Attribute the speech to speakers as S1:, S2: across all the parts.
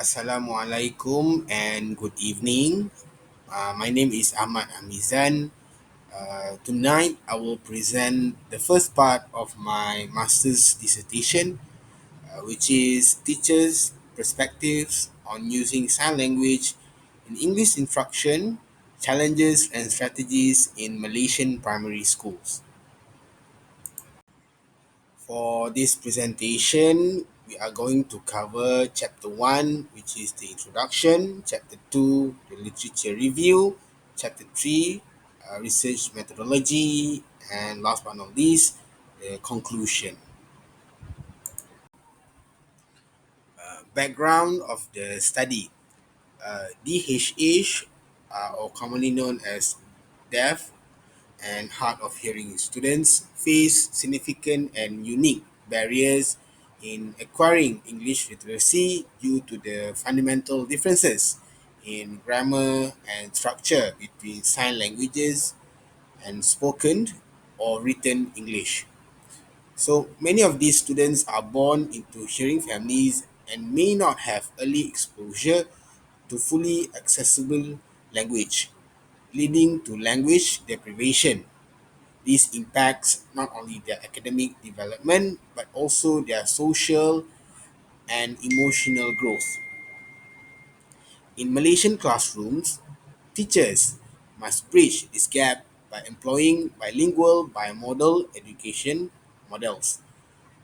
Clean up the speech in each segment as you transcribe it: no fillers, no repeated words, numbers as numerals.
S1: Assalamualaikum and good evening. My name is Ahmad Amizan. Tonight, I will present the first part of my master's dissertation, which is Teachers' Perspectives on Using Sign Language in English Instruction, Challenges and Strategies in Malaysian Primary Schools. For this presentation, we are going to cover Chapter 1, which is the introduction, Chapter 2, the literature review, Chapter 3, research methodology, and last but not least, the conclusion. Background of the study. DHH, or commonly known as deaf and hard of hearing students, face significant and unique barriers in acquiring English literacy due to the fundamental differences in grammar and structure between sign languages and spoken or written English. So many of these students are born into hearing families and may not have early exposure to fully accessible language, leading to language deprivation. This impacts not only their academic development but also their social and emotional growth. In Malaysian classrooms, teachers must bridge this gap by employing bilingual bimodal education models,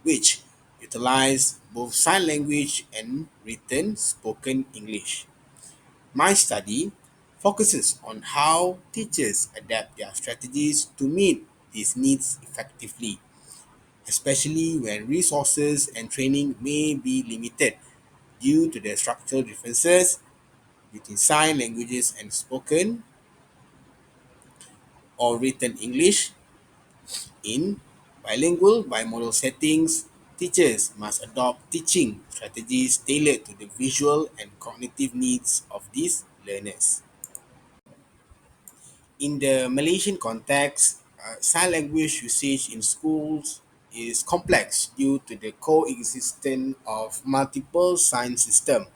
S1: which utilize both sign language and written spoken English. My study focuses on how teachers adapt their strategies to meet these needs effectively, especially when resources and training may be limited due to the structural differences between sign languages and spoken or written English. In bilingual bimodal settings, teachers must adopt teaching strategies tailored to the visual and cognitive needs of these learners. In the Malaysian context, sign language usage in schools is complex due to the coexistence of multiple sign systems.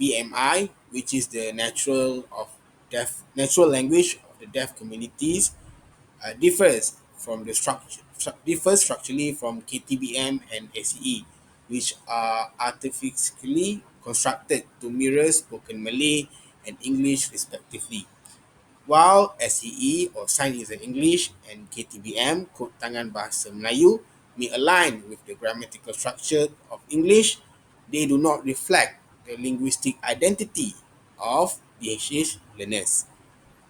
S1: BMI, which is the natural language of the deaf communities, differs structurally from KTBM and SEE, which are artificially constructed to mirror spoken Malay and English respectively. While SEE or Sign Language English and KTBM Kod Tangan Bahasa Melayu may align with the grammatical structure of English, they do not reflect the linguistic identity of DHH learners.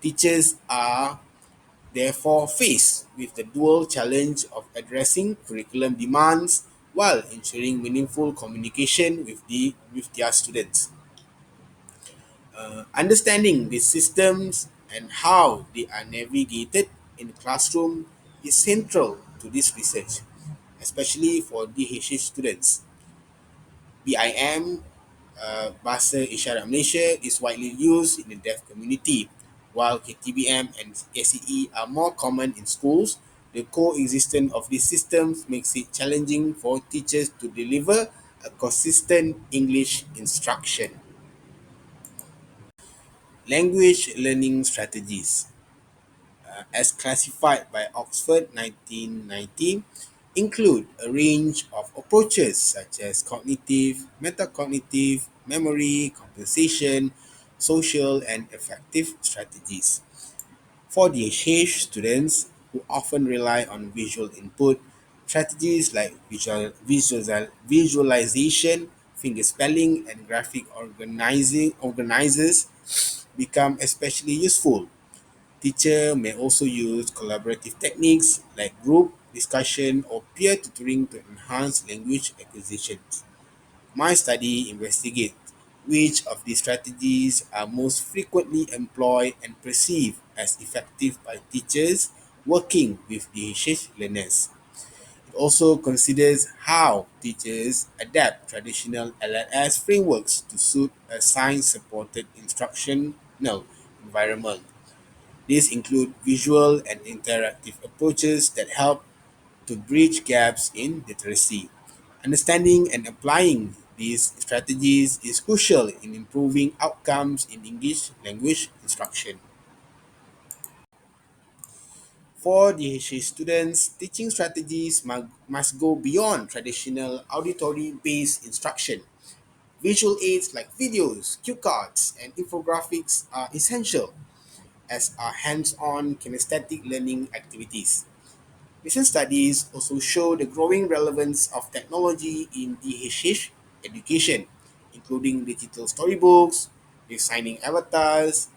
S1: Teachers are therefore faced with the dual challenge of addressing curriculum demands while ensuring meaningful communication with their students. Understanding these systems and how they are navigated in the classroom is central to this research, especially for DHH students. BIM, Bahasa Isyarat Malaysia, is widely used in the deaf community, while KTBM and SEE are more common in schools. The coexistence of these systems makes it challenging for teachers to deliver a consistent English instruction. Language learning strategies, as classified by Oxford 1990, include a range of approaches such as cognitive, metacognitive, memory, compensation, social, and affective strategies. For DHH students who often rely on visual input, strategies like visualization, finger spelling, and graphic organizers become especially useful. Teacher may also use collaborative techniques like group discussion or peer tutoring to enhance language acquisition. My study investigates which of these strategies are most frequently employed and perceived as effective by teachers working with DHH learners. It also considers how teachers adapt traditional LLS frameworks to suit a science-supported instructional environment. These include visual and interactive approaches that help to bridge gaps in literacy. Understanding and applying These strategies is crucial in improving outcomes in English language instruction. For DHA students, teaching strategies must go beyond traditional auditory-based instruction. Visual aids like videos, cue cards, and infographics are essential, as are hands-on kinesthetic learning activities. Recent studies also show the growing relevance of technology in DHH education, including digital storybooks, designing avatars,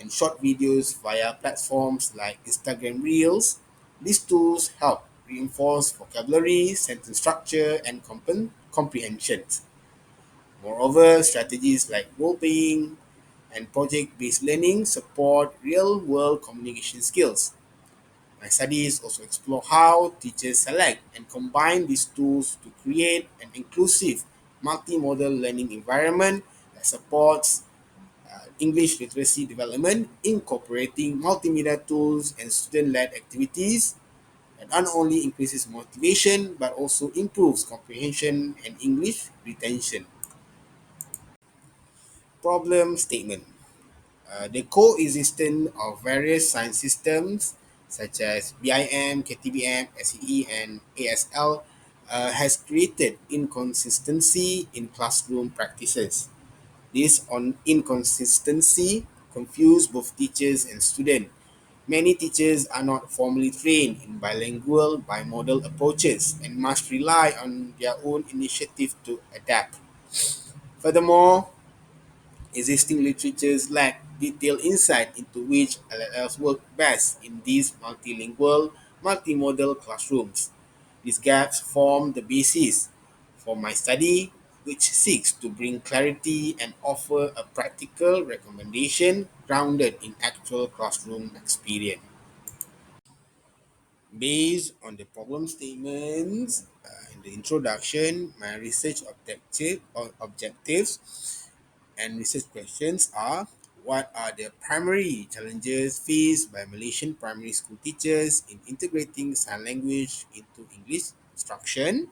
S1: and short videos via platforms like Instagram Reels. These tools help reinforce vocabulary, sentence structure, and comprehension. Moreover, strategies like role playing and project based learning support real world communication skills. My studies also explore how teachers select and combine these tools to create an inclusive, multimodal learning environment that supports English literacy development, incorporating multimedia tools and student-led activities that not only increases motivation but also improves comprehension and English retention. Problem statement. The coexistence of various science systems such as BIM, KTBM, SEE, and ASL has created inconsistency in classroom practices. This inconsistency confuse both teachers and students. Many teachers are not formally trained in bilingual, bimodal approaches and must rely on their own initiative to adapt. Furthermore, existing literatures lack detailed insight into which LLLs work best in these multilingual, multimodal classrooms. These gaps form the basis for my study, which seeks to bring clarity and offer a practical recommendation grounded in actual classroom experience. Based on the problem statements in the introduction, my research objectives and research questions are: what are the primary challenges faced by Malaysian primary school teachers in integrating sign language into English instruction?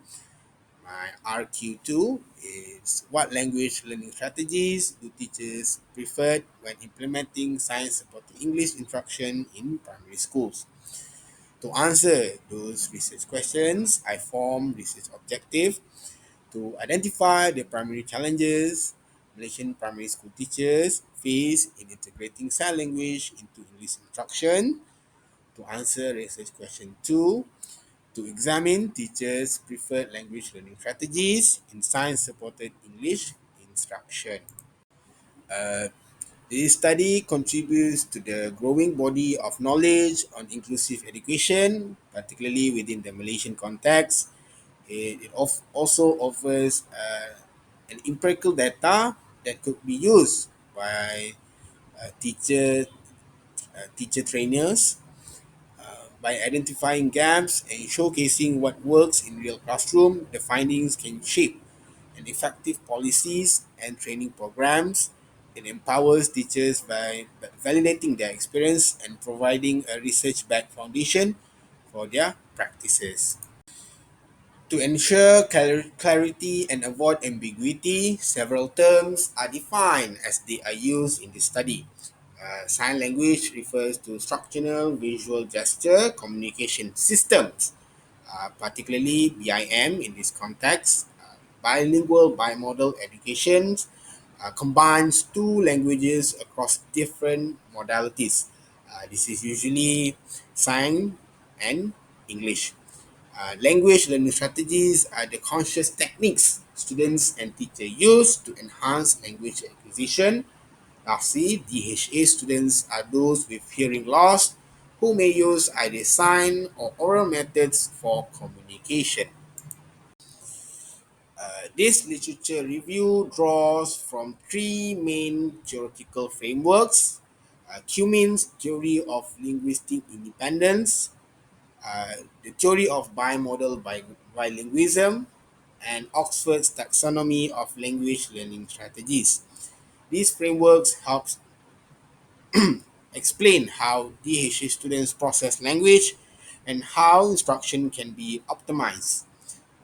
S1: My RQ2 is: what language learning strategies do teachers prefer when implementing science supported English instruction in primary schools? To answer those research questions, I form research objective to identify the primary challenges Malaysian primary school teachers face in integrating sign language into English instruction. To answer research question 2, to examine teachers' preferred language learning strategies in science supported English instruction. This study contributes to the growing body of knowledge on inclusive education, particularly within the Malaysian context. It also offers an empirical data that could be used by teacher trainers by identifying gaps and showcasing what works in real classroom. The findings can shape and effective policies and training programs. It empowers teachers by validating their experience and providing a research-backed foundation for their practices. To ensure clarity and avoid ambiguity, several terms are defined as they are used in this study. Sign language refers to structural visual gesture communication systems, particularly BIM in this context. Bilingual bimodal education combines two languages across different modalities. This is usually sign and English. Language learning strategies are the conscious techniques students and teachers use to enhance language acquisition. Lastly, DHA students are those with hearing loss who may use either sign or oral methods for communication. This literature review draws from three main theoretical frameworks: Cummins' theory of linguistic independence, the theory of bimodal bilingualism, and Oxford's taxonomy of language learning strategies. These frameworks help explain how DHA students process language and how instruction can be optimized.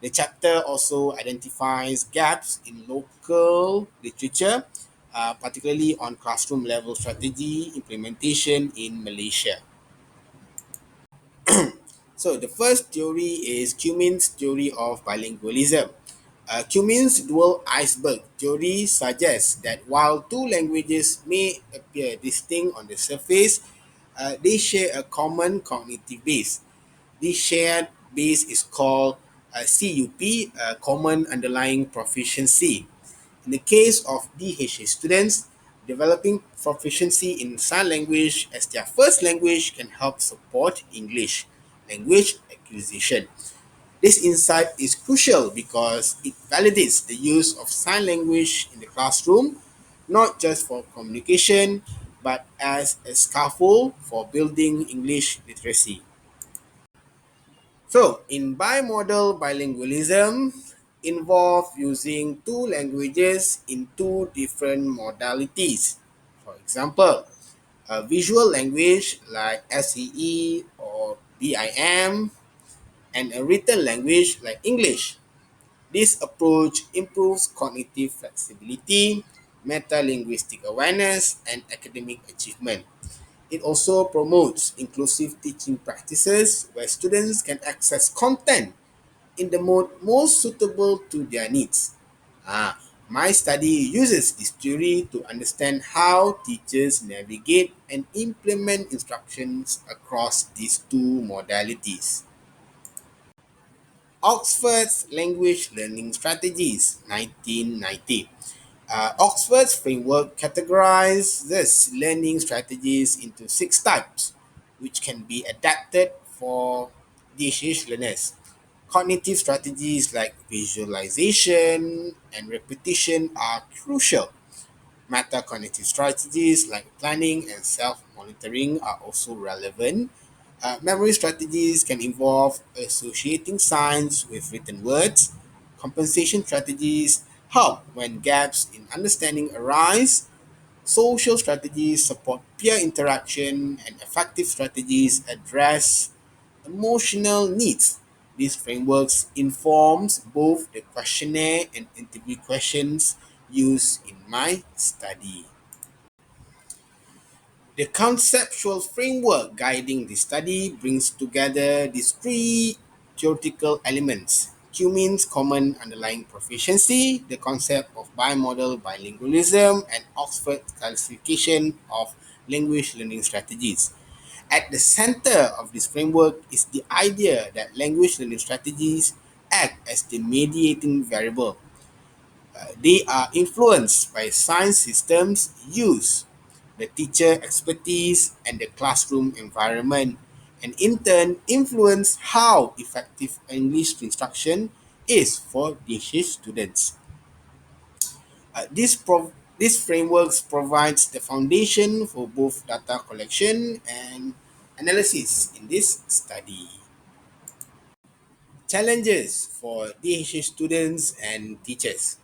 S1: The chapter also identifies gaps in local literature, particularly on classroom level strategy implementation in Malaysia. So the first theory is Cummins' theory of bilingualism. Cummins' dual iceberg theory suggests that while two languages may appear distinct on the surface, they share a common cognitive base. This shared base is called CUP, Common Underlying Proficiency. In the case of DHA students, developing proficiency in sign language as their first language can help support English language acquisition. This insight is crucial because it validates the use of sign language in the classroom, not just for communication, but as a scaffold for building English literacy. So, in bimodal bilingualism, involve using two languages in two different modalities. For example, a visual language like SEE or BIM and a written language like English. This approach improves cognitive flexibility, meta-linguistic awareness, and academic achievement. It also promotes inclusive teaching practices where students can access content in the mode most suitable to their needs. My study uses this theory to understand how teachers navigate and implement instructions across these two modalities. Oxford's Language Learning Strategies, 1990. Oxford's framework categorizes learning strategies into six types, which can be adapted for DHH learners. Cognitive strategies like visualization and repetition are crucial. Metacognitive strategies like planning and self monitoring are also relevant. Memory strategies can involve associating signs with written words. Compensation strategies help when gaps in understanding arise. Social strategies support peer interaction, and effective strategies address emotional needs. These frameworks informs both the questionnaire and interview questions used in my study. The conceptual framework guiding the study brings together these three theoretical elements. Q means common underlying proficiency, the concept of bimodal bilingualism, and Oxford's classification of language learning strategies. At the center of this framework is the idea that language learning strategies act as the mediating variable. They are influenced by science systems use, the teacher expertise, and the classroom environment, and in turn influence how effective English instruction is for DH students. This frameworks provides the foundation for both data collection and analysis in this study. Challenges for DH students and teachers.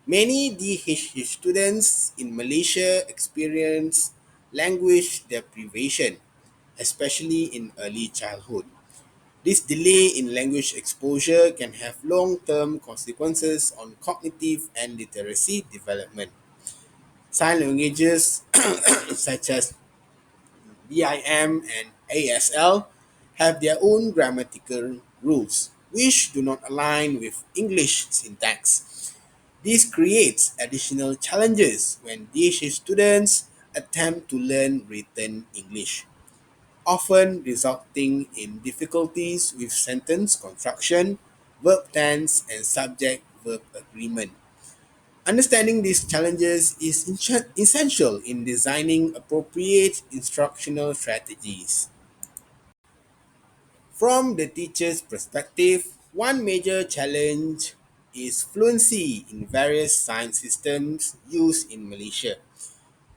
S1: Many DH students in Malaysia experience language deprivation, especially in early childhood. This delay in language exposure can have long term consequences on cognitive and literacy development. Sign languages such as BIM and ASL have their own grammatical rules, which do not align with English syntax. This creates additional challenges when DH students attempt to learn written English, often resulting in difficulties with sentence construction, verb tense, and subject verb agreement. Understanding these challenges is essential in designing appropriate instructional strategies. From the teacher's perspective, one major challenge is fluency in various science systems used in Malaysia.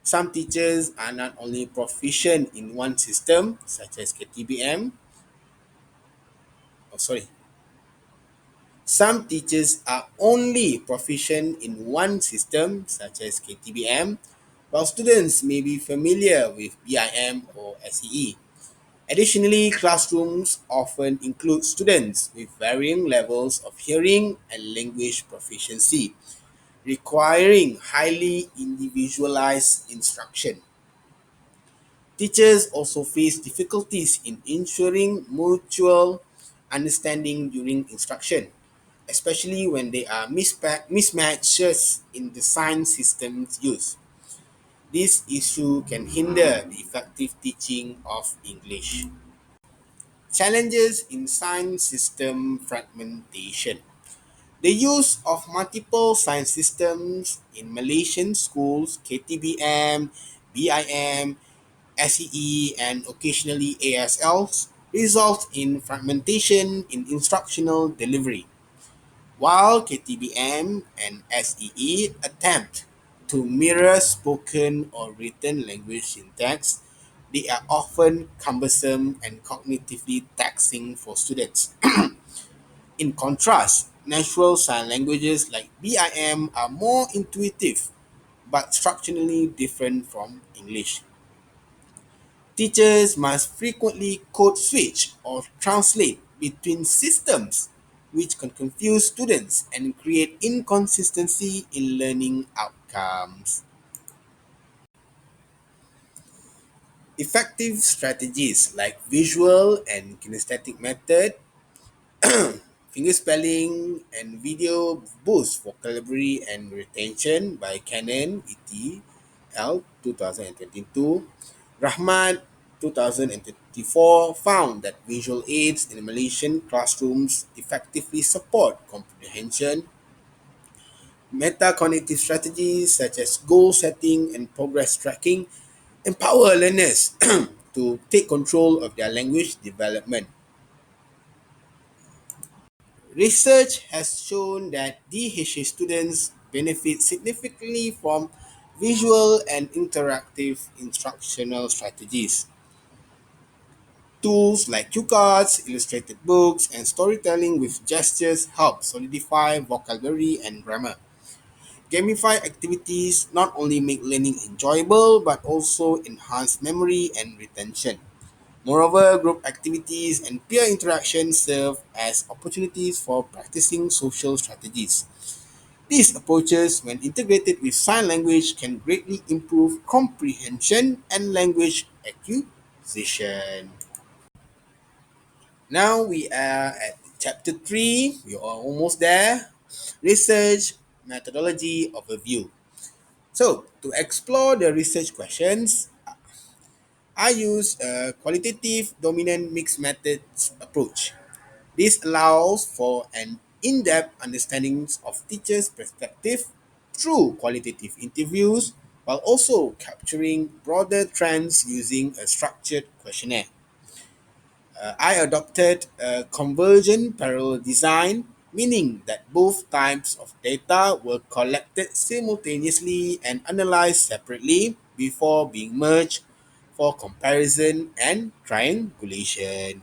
S1: Some teachers are not only proficient in one system, such as KTBM, oh sorry, some teachers are only proficient in one system, such as KTBM, while students may be familiar with BIM or SEE. Additionally, classrooms often include students with varying levels of hearing and language proficiency, requiring highly individualized instruction. Teachers also face difficulties in ensuring mutual understanding during instruction, especially when there are mismatches in the sign system's use. This issue can hinder the effective teaching of English. Challenges in sign system fragmentation. The use of multiple sign systems in Malaysian schools, KTBM, BIM, SEE, and occasionally ASLs, results in fragmentation in instructional delivery. While KTBM and SEE attempt to mirror spoken or written language syntax, they are often cumbersome and cognitively taxing for students. In contrast, natural sign languages like BIM are more intuitive but structurally different from English. Teachers must frequently code switch or translate between systems, which can confuse students and create inconsistency in learning outcomes. Effective strategies like visual and kinesthetic method, fingerspelling, and video boost vocabulary and retention by Canon ET L 2022. Rahman 2024 found that visual aids in Malaysian classrooms effectively support comprehension. Metacognitive strategies such as goal setting and progress tracking empower learners to take control of their language development. Research has shown that DHA students benefit significantly from visual and interactive instructional strategies. Tools like cue cards, illustrated books, and storytelling with gestures help solidify vocabulary and grammar. Gamified activities not only make learning enjoyable but also enhance memory and retention. Moreover, group activities and peer interaction serve as opportunities for practicing social strategies. These approaches, when integrated with sign language, can greatly improve comprehension and language acquisition. Now we are at chapter 3. We are almost there. Research methodology overview. So, to explore the research questions, I use a qualitative dominant mixed methods approach. This allows for an in-depth understanding of teachers' perspective through qualitative interviews while also capturing broader trends using a structured questionnaire. I adopted a convergent parallel design, meaning that both types of data were collected simultaneously and analyzed separately before being merged for comparison and triangulation.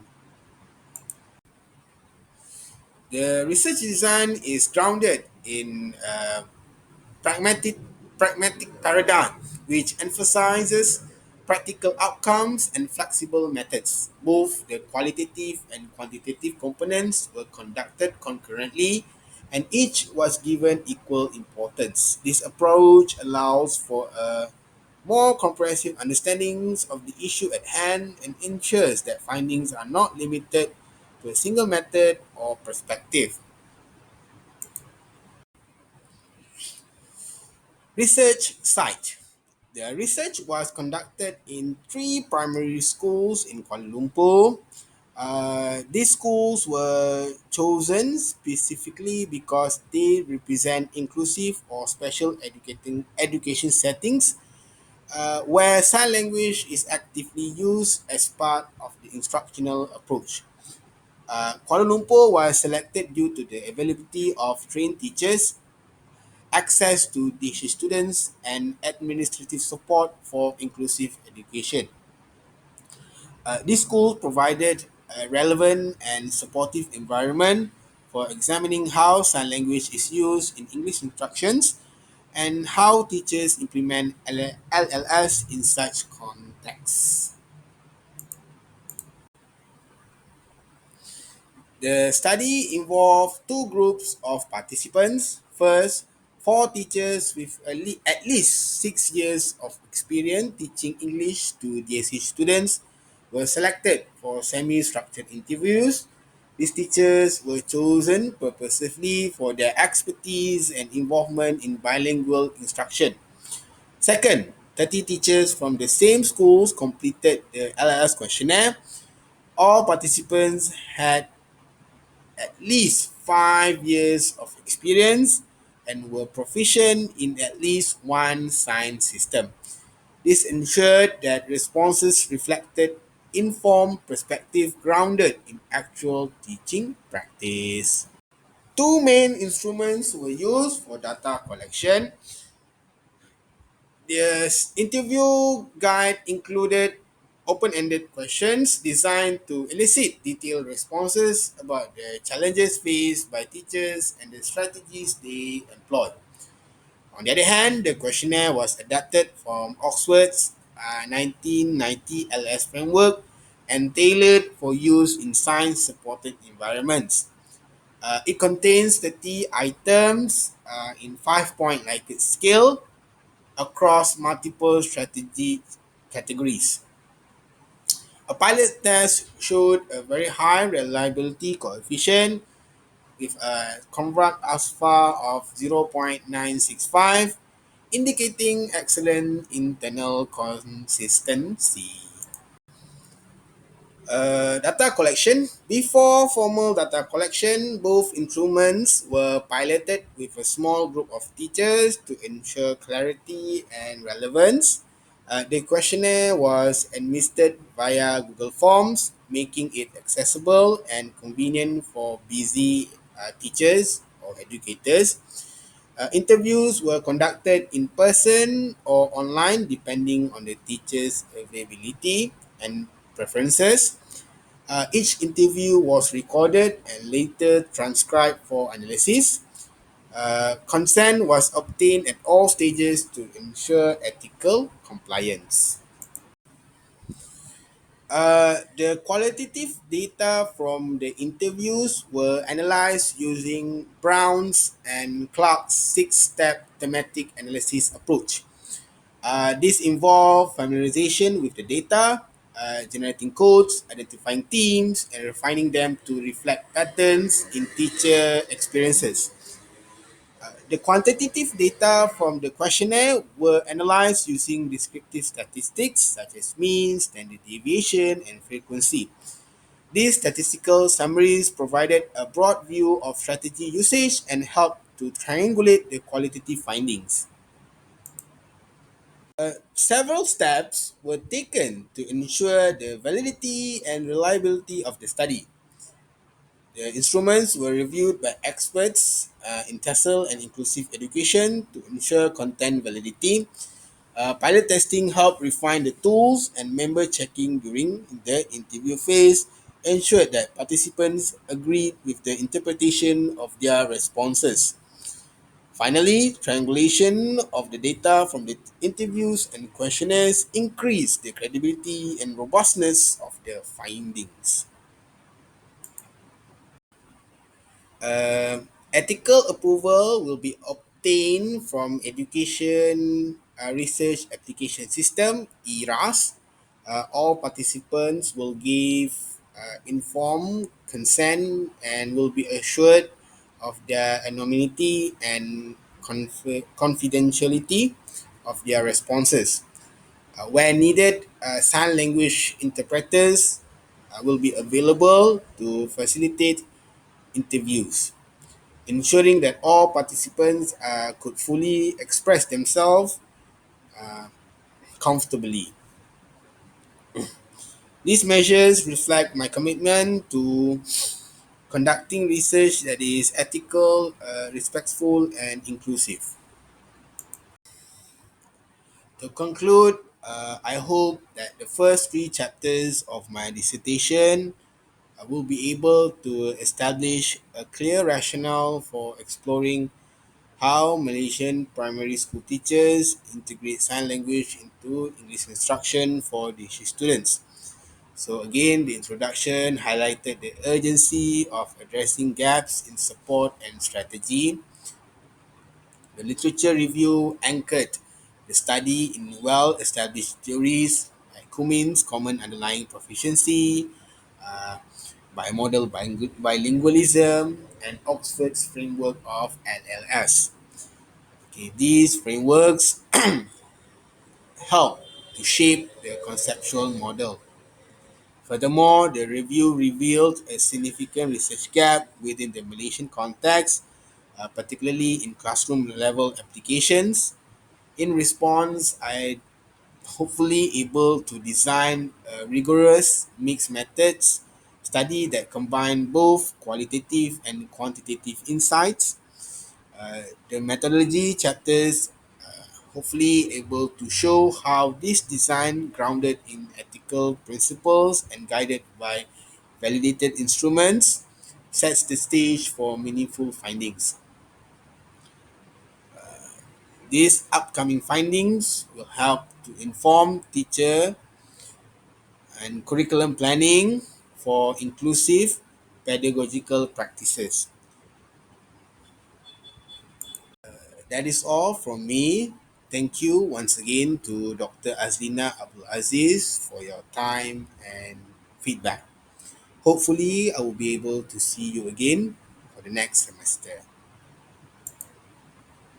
S1: The research design is grounded in pragmatic, pragmatic paradigm, which emphasizes practical outcomes and flexible methods. Both the qualitative and quantitative components were conducted concurrently, and each was given equal importance. This approach allows for a more comprehensive understandings of the issue at hand and ensures that findings are not limited to a single method or perspective. Research site. The research was conducted in three primary schools in Kuala Lumpur. These schools were chosen specifically because they represent inclusive or special education settings where sign language is actively used as part of the instructional approach. Kuala Lumpur was selected due to the availability of trained teachers, access to DH students, and administrative support for inclusive education. This school provided a relevant and supportive environment for examining how sign language is used in English instructions and how teachers implement LLS in such contexts. The study involved two groups of participants. First, four teachers with at least 6 years of experience teaching English to DSE students were selected for semi-structured interviews. These teachers were chosen purposefully for their expertise and involvement in bilingual instruction. Second, 30 teachers from the same schools completed the LLS questionnaire. All participants had at least 5 years of experience and were proficient in at least one science system. This ensured that responses reflected informed perspective grounded in actual teaching practice. Two main instruments were used for data collection. The interview guide included open-ended questions designed to elicit detailed responses about the challenges faced by teachers and the strategies they employ. On the other hand, the questionnaire was adapted from Oxford's 1990 LS framework and tailored for use in science-supported environments. It contains 30 items in 5-point Likert scale across multiple strategy categories. A pilot test showed a very high reliability coefficient with a convert alpha of 0.965, indicating excellent internal consistency. Data collection. Before formal data collection, both instruments were piloted with a small group of teachers to ensure clarity and relevance. The questionnaire was administered via Google Forms, making it accessible and convenient for busy teachers or educators. Interviews were conducted in person or online depending on the teacher's availability and preferences. Each interview was recorded and later transcribed for analysis. Consent was obtained at all stages to ensure ethical compliance. The qualitative data from the interviews were analyzed using Brown's and Clark's six-step thematic analysis approach. This involved familiarization with the data, generating codes, identifying themes, and refining them to reflect patterns in teacher experiences. The quantitative data from the questionnaire were analyzed using descriptive statistics such as mean, standard deviation, and frequency. These statistical summaries provided a broad view of strategy usage and helped to triangulate the qualitative findings. Several steps were taken to ensure the validity and reliability of the study. The instruments were reviewed by experts in TESOL and inclusive education to ensure content validity. Pilot testing helped refine the tools, and member checking during the interview phase ensured that participants agreed with the interpretation of their responses. Finally, triangulation of the data from the interviews and questionnaires increased the credibility and robustness of the findings. Ethical approval will be obtained from Education Research Application System (ERAS). All participants will give informed consent and will be assured of their anonymity and confidentiality of their responses. Where needed, sign language interpreters will be available to facilitate interviews, ensuring that all participants could fully express themselves comfortably. These measures reflect my commitment to conducting research that is ethical, respectful, and inclusive. To conclude, I hope that the first three chapters of my dissertation will be able to establish a clear rationale for exploring how Malaysian primary school teachers integrate sign language into English instruction for district students. So again, the introduction highlighted the urgency of addressing gaps in support and strategy. The literature review anchored the study in well-established theories like Cummins' common underlying proficiency, uh, bimodal bilingualism, and Oxford's framework of LLS. Okay, these frameworks help to shape the conceptual model. Furthermore, the review revealed a significant research gap within the Malaysian context, particularly in classroom level applications. In response, I hopefully able to design a rigorous mixed methods study that combine both qualitative and quantitative insights. The methodology chapters hopefully able to show how this design grounded in ethical principles and guided by validated instruments sets the stage for meaningful findings. These upcoming findings will help to inform teacher and curriculum planning for inclusive pedagogical practices. That is all from me. Thank you once again to Dr. Azlina Abdul Aziz for your time and feedback. Hopefully, I will be able to see you again for the next semester.